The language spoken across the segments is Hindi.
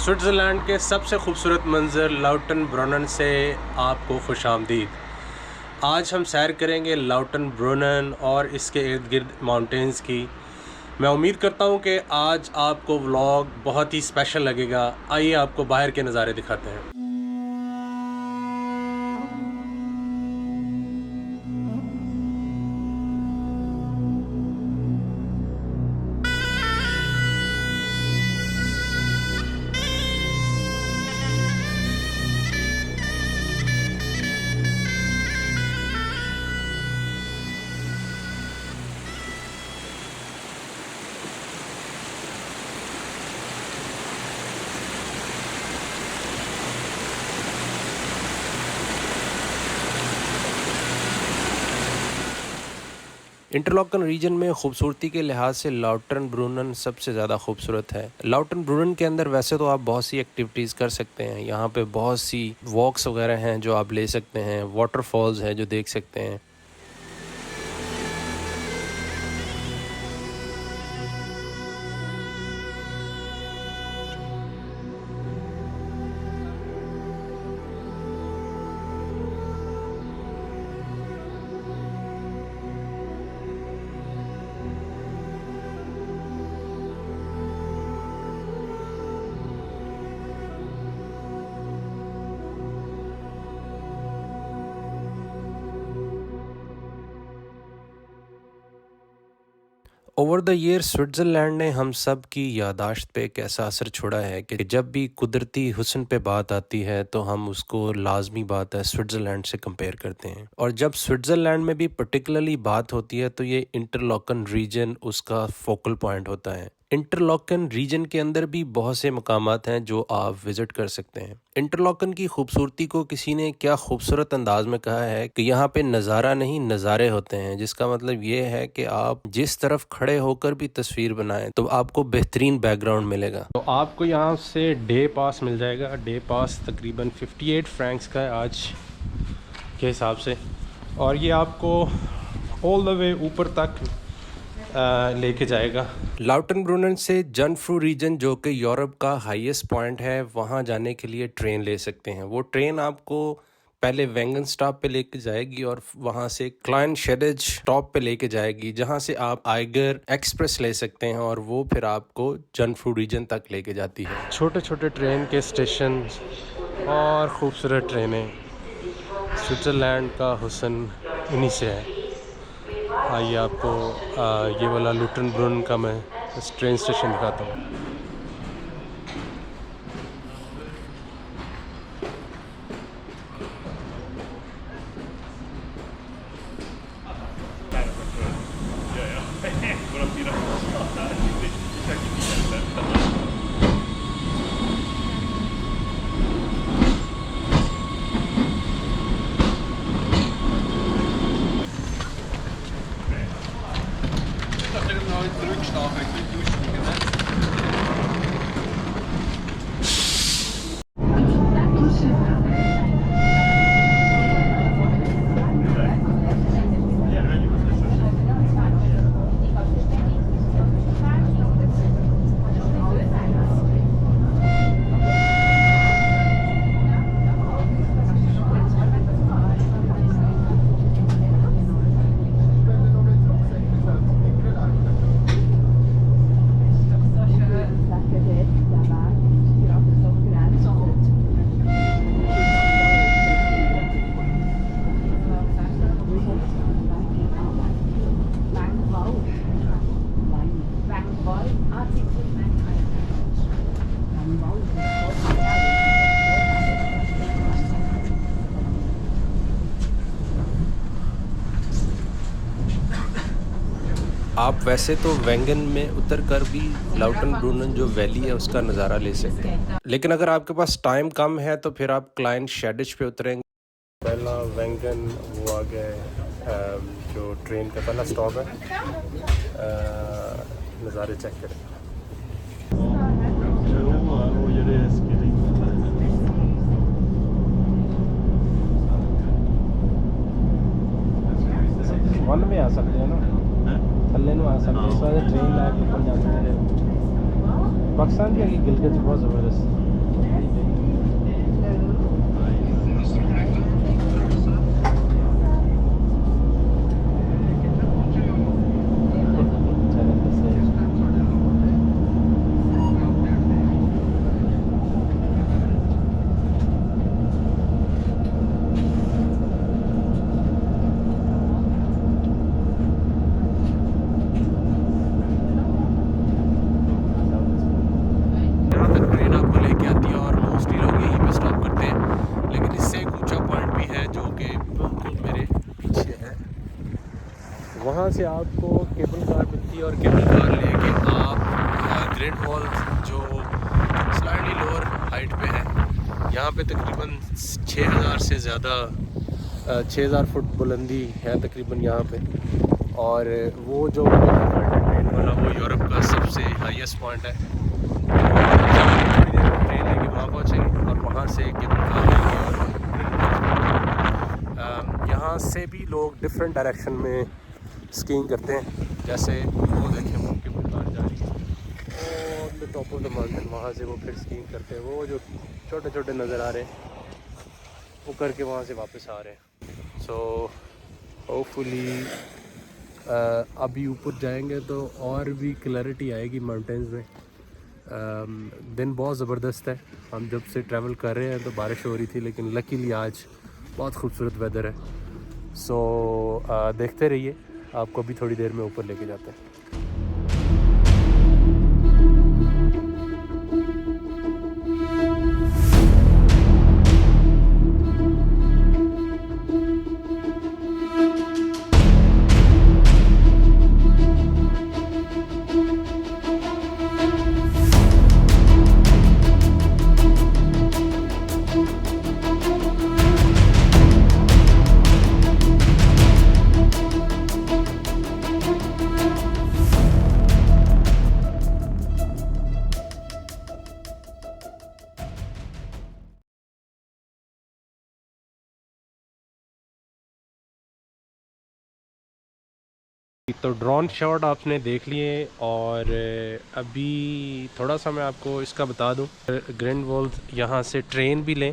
स्विट्ज़रलैंड के सबसे खूबसूरत मंज़र लाउटन-ब्रुनन से आपको खुशामदीद। आज हम सैर करेंगे लाउटन-ब्रुनन और इसके इर्द-गिर्द माउंटेन्स की। मैं उम्मीद करता हूँ कि आज आपको व्लॉग बहुत ही स्पेशल लगेगा। आइए आपको बाहर के नज़ारे दिखाते हैं। इंटरलॉकन रीजन में खूबसूरती के लिहाज से लाउटन-ब्रुनन सबसे ज़्यादा खूबसूरत है। लाउटन-ब्रुनन के अंदर वैसे तो आप बहुत सी एक्टिविटीज़ कर सकते हैं। यहाँ पे बहुत सी वॉक्स वगैरह हैं जो आप ले सकते हैं, वाटरफॉल्स हैं जो देख सकते हैं। ओवर द ईयर स्विट्ज़रलैंड ने हम सब की यादाश्त पे एक ऐसा असर छोड़ा है कि जब भी कुदरती हुस्न पे बात आती है तो हम उसको लाजमी बात है स्विट्ज़रलैंड से कंपेयर करते हैं। और जब स्विट्ज़रलैंड में भी पर्टिकुलरली बात होती है तो ये इंटरलॉकन रीजन उसका फोकल पॉइंट होता है। इंटरलॉकन रीजन के अंदर भी बहुत से मकामात हैं जो आप विजिट कर सकते हैं। इंटरलॉकन की खूबसूरती को किसी ने क्या खूबसूरत अंदाज में कहा है कि यहाँ पे नज़ारा नहीं नज़ारे होते हैं, जिसका मतलब ये है कि आप जिस तरफ खड़े होकर भी तस्वीर बनाएं तो आपको बेहतरीन बैकग्राउंड मिलेगा। तो आपको यहाँ से डे पास मिल जाएगा। डे पास तकरीबन 58 फ्रैंक्स का है आज के हिसाब से, और ये आपको ऑल द वे ऊपर तक लेके जाएगा। लाउटन-ब्रुनन से जन्फ्रू रीजन जो कि यूरोप का हाईएस्ट पॉइंट है, वहाँ जाने के लिए ट्रेन ले सकते हैं। वो ट्रेन आपको पहले वेंगन स्टॉप पे लेके जाएगी और वहाँ से क्लाइनशेडेज स्टॉप पे लेके जाएगी, जहाँ से आप आइगर एक्सप्रेस ले सकते हैं और वो फिर आपको जन्फ्रू रीजन तक लेके जाती है। छोटे छोटे ट्रेन के स्टेशन और ख़ूबसूरत ट्रेनें, स्विट्ज़रलैंड का हुस्न इन्हीं से है। आइए आपको ये वाला लाउटन-ब्रुनन का मैं ट्रेन स्टेशन दिखाता हूँ। आप वैसे तो वेंगन में उतरकर भी लाउटन-ब्रुनन जो वैली है उसका नज़ारा ले सकते हैं, लेकिन अगर आपके पास टाइम कम है तो फिर आप क्लाइनशेडेज पे उतरेंगे। पहला वेंगन वो आ गया जो ट्रेन का पहला स्टॉप है। नज़ारे चेक करें। वन में आ सकते हैं ना, थल्ले में आ सकते हैं। ट्रेन लाइक ऊपर जा सकते हैं। पाकिस्तान की गिलगित बहुत ज़बरदस्त। से आपको केबल कार मिलती है और केबल कार लेके आप ग्रैंड वॉल जो स्लाइडली लोअर हाइट पे है, यहाँ पे तकरीबन 6000 से ज़्यादा 6000 फुट बुलंदी है तकरीबन यहाँ पे। और वो जो ट्रेन वाला वो यूरोप का सबसे हाईएस्ट पॉइंट है। ट्रेन लेके वहाँ पहुँचेंगे और वहाँ से केबल कार लेंगे। और यहाँ से भी लोग डिफरेंट डायरेक्शन में स्कीइंग करते हैं, जैसे वो देखें वो केबल कार जा रही है और the top of the mountain, वहाँ से वो फिर स्कीइंग करते हैं। वो जो छोटे छोटे नज़र आ रहे हैं वो करके वहाँ से वापस आ रहे हैं। सो होपफुली अभी ऊपर जाएंगे तो और भी क्लैरिटी आएगी माउंटेन्स में। दिन बहुत ज़बरदस्त है। हम जब से ट्रैवल कर रहे हैं तो बारिश हो रही थी, लेकिन लकीली आज बहुत खूबसूरत वेदर है। सो देखते रहिए, आपको भी थोड़ी देर में ऊपर लेके जाते हैं। तो ड्रोन शॉट आपने देख लिए और अभी थोड़ा सा मैं आपको इसका बता दूं। ग्रैंड वॉल यहाँ से ट्रेन भी लें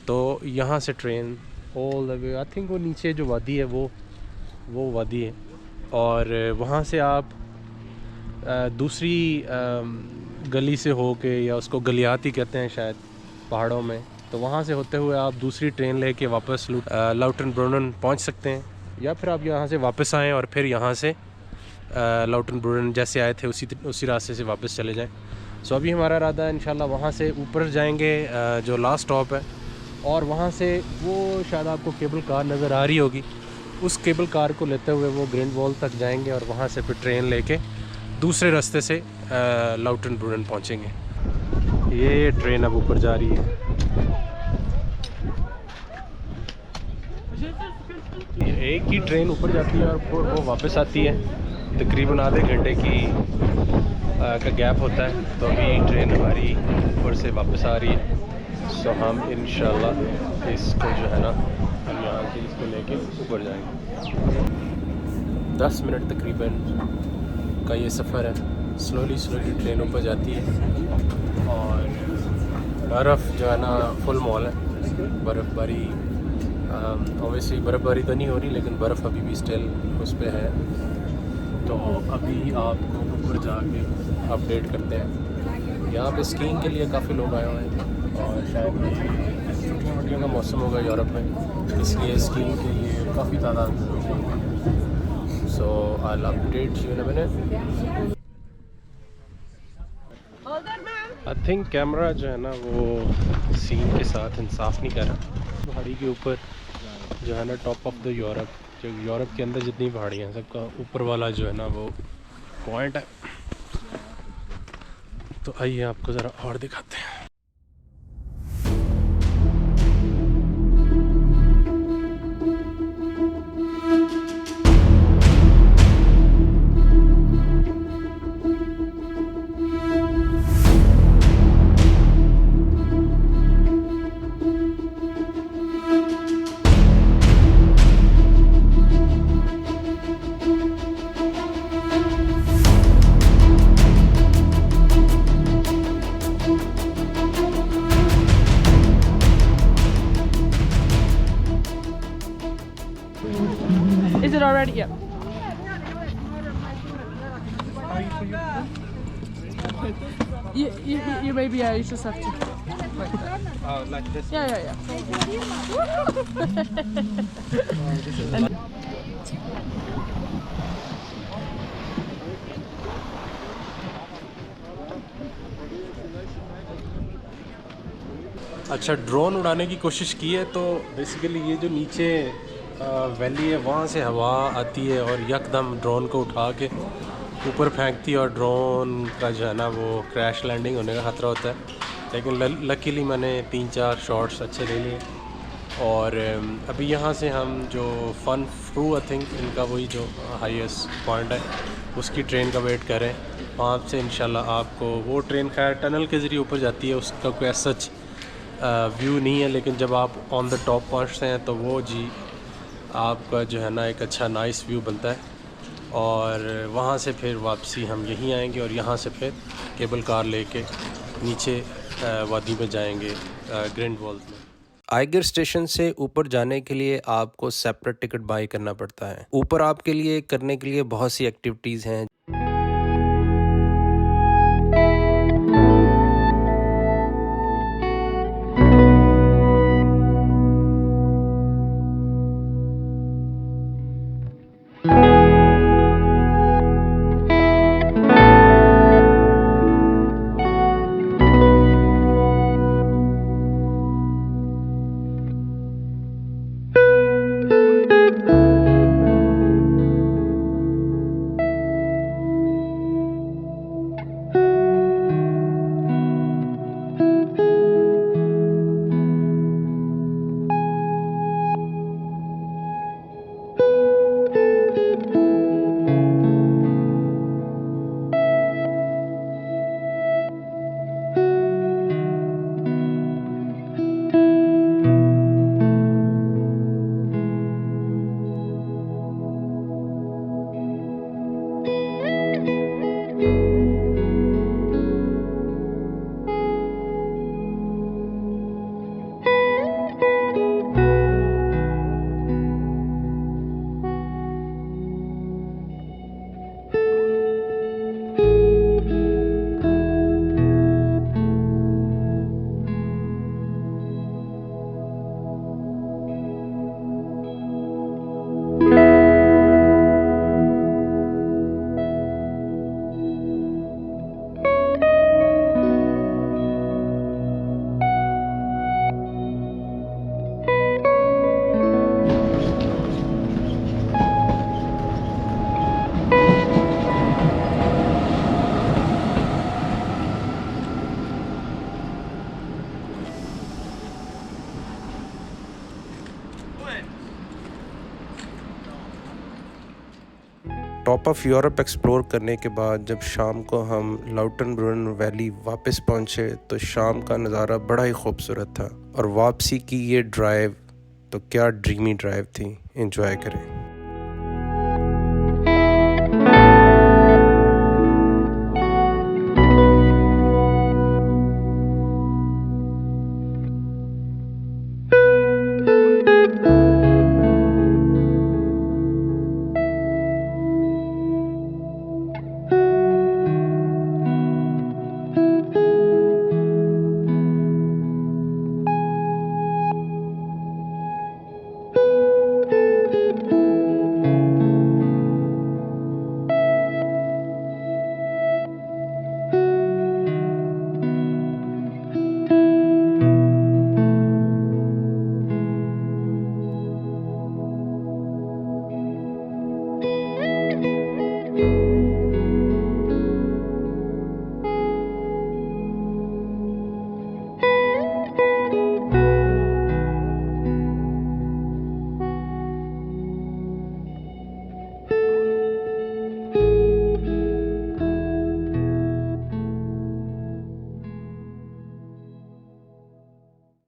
तो यहाँ से train all the way, I think वो नीचे जो वादी है वो वादी है, और वहाँ से आप दूसरी गली से हो के, या उसको गलियात ही कहते हैं शायद पहाड़ों में, तो वहाँ से होते हुए आप दूसरी ट्रेन लेके वापस लाउटनब्रुनन पहुँच सकते हैं। या फिर आप यहाँ से वापस आएँ और फिर यहाँ से लाउटनब्रुनन जैसे आए थे उसी रास्ते से वापस चले जाएं। सो अभी हमारा इरादा है इंशाल्लाह वहाँ से ऊपर जाएंगे जो लास्ट स्टॉप है, और वहाँ से वो शायद आपको केबल कार नज़र आ रही होगी, उस केबल कार को लेते हुए वो ग्रैंड वॉल तक जाएंगे और वहाँ से फिर ट्रेन लेके दूसरे रास्ते से लाउटनब्रुनन पहुँचेंगे। ये ट्रेन अब ऊपर जा रही है। एक ही ट्रेन ऊपर जाती है और वो वापस आती है, तकरीबन आधे घंटे का गैप होता है। तो अभी ट्रेन हमारी ऊपर से वापस आ रही है। सो हम इंशाल्लाह इसको जो है ना, हम यहाँ से इसको लेके ऊपर जाएंगे। 10 मिनट तकरीबन का ये सफ़र है। स्लोली ट्रेन ऊपर जाती है और बर्फ़ जो है ना फुल मॉल है। बर्फ़बारी ऑब्वियसली बर्फ़बारी तो नहीं हो रही, लेकिन बर्फ़ अभी भी स्टिल उस पर है। तो अभी आपको ऊपर जाके अपडेट करते हैं। यहाँ पे स्कीइंग के लिए काफ़ी लोग आए हुए हैं और शायद छुट्टियों का मौसम होगा यूरोप में, इसलिए स्कीइंग के लिए काफ़ी तादाद में लोग हैं। So I will update you in a minute. I think camera जो है ना वो सीन के साथ इंसाफ नहीं कर रहा। पहाड़ी के ऊपर जो है ना टॉप ऑफ द यूरोप, जो यूरोप के अंदर जितनी पहाड़ियाँ हैं सबका ऊपर वाला जो है ना वो पॉइंट है। तो आइए आपको ज़रा और दिखाते हैं। Is it already? Yeah. You maybe, yeah, you just have to. Like that. Oh, like this? Yeah. अच्छा, ड्रोन उड़ाने की कोशिश की है तो बेसिकली ये जो नीचे वैली है, वहाँ से हवा आती है और यकदम ड्रोन को उठा के ऊपर फेंकती है और ड्रोन का जो है ना वो क्रैश लैंडिंग होने का ख़तरा होता है। लेकिन लकीली मैंने 3-4 शॉट्स अच्छे ले लिए। और अभी यहाँ से हम जो फ़न फ्रू आई थिंक इनका वही जो हाईएस्ट पॉइंट है उसकी ट्रेन का वेट करें। वहाँ से इंशाल्लाह आपको वो ट्रेन खैर टनल के ज़रिए ऊपर जाती है, उसका कोई सच व्यू नहीं है, लेकिन जब आप ऑन द टॉप पहुँचते हैं तो वो जी आपका जो है ना एक अच्छा नाइस व्यू बनता है। और वहाँ से फिर वापसी हम यहीं आएंगे और यहाँ से फिर केबल कार लेके नीचे वादी में जाएंगे ग्रैंड वॉल्स में। आइगर स्टेशन से ऊपर जाने के लिए आपको सेपरेट टिकट बाई करना पड़ता है। ऊपर आपके लिए करने के लिए बहुत सी एक्टिविटीज़ हैं। टॉप ऑफ यूरोप एक्सप्लोर करने के बाद जब शाम को हम लाउटनब्रुन वैली वापस पहुंचे तो शाम का नज़ारा बड़ा ही खूबसूरत था। और वापसी की ये ड्राइव तो क्या ड्रीमी ड्राइव थी, एंजॉय करें।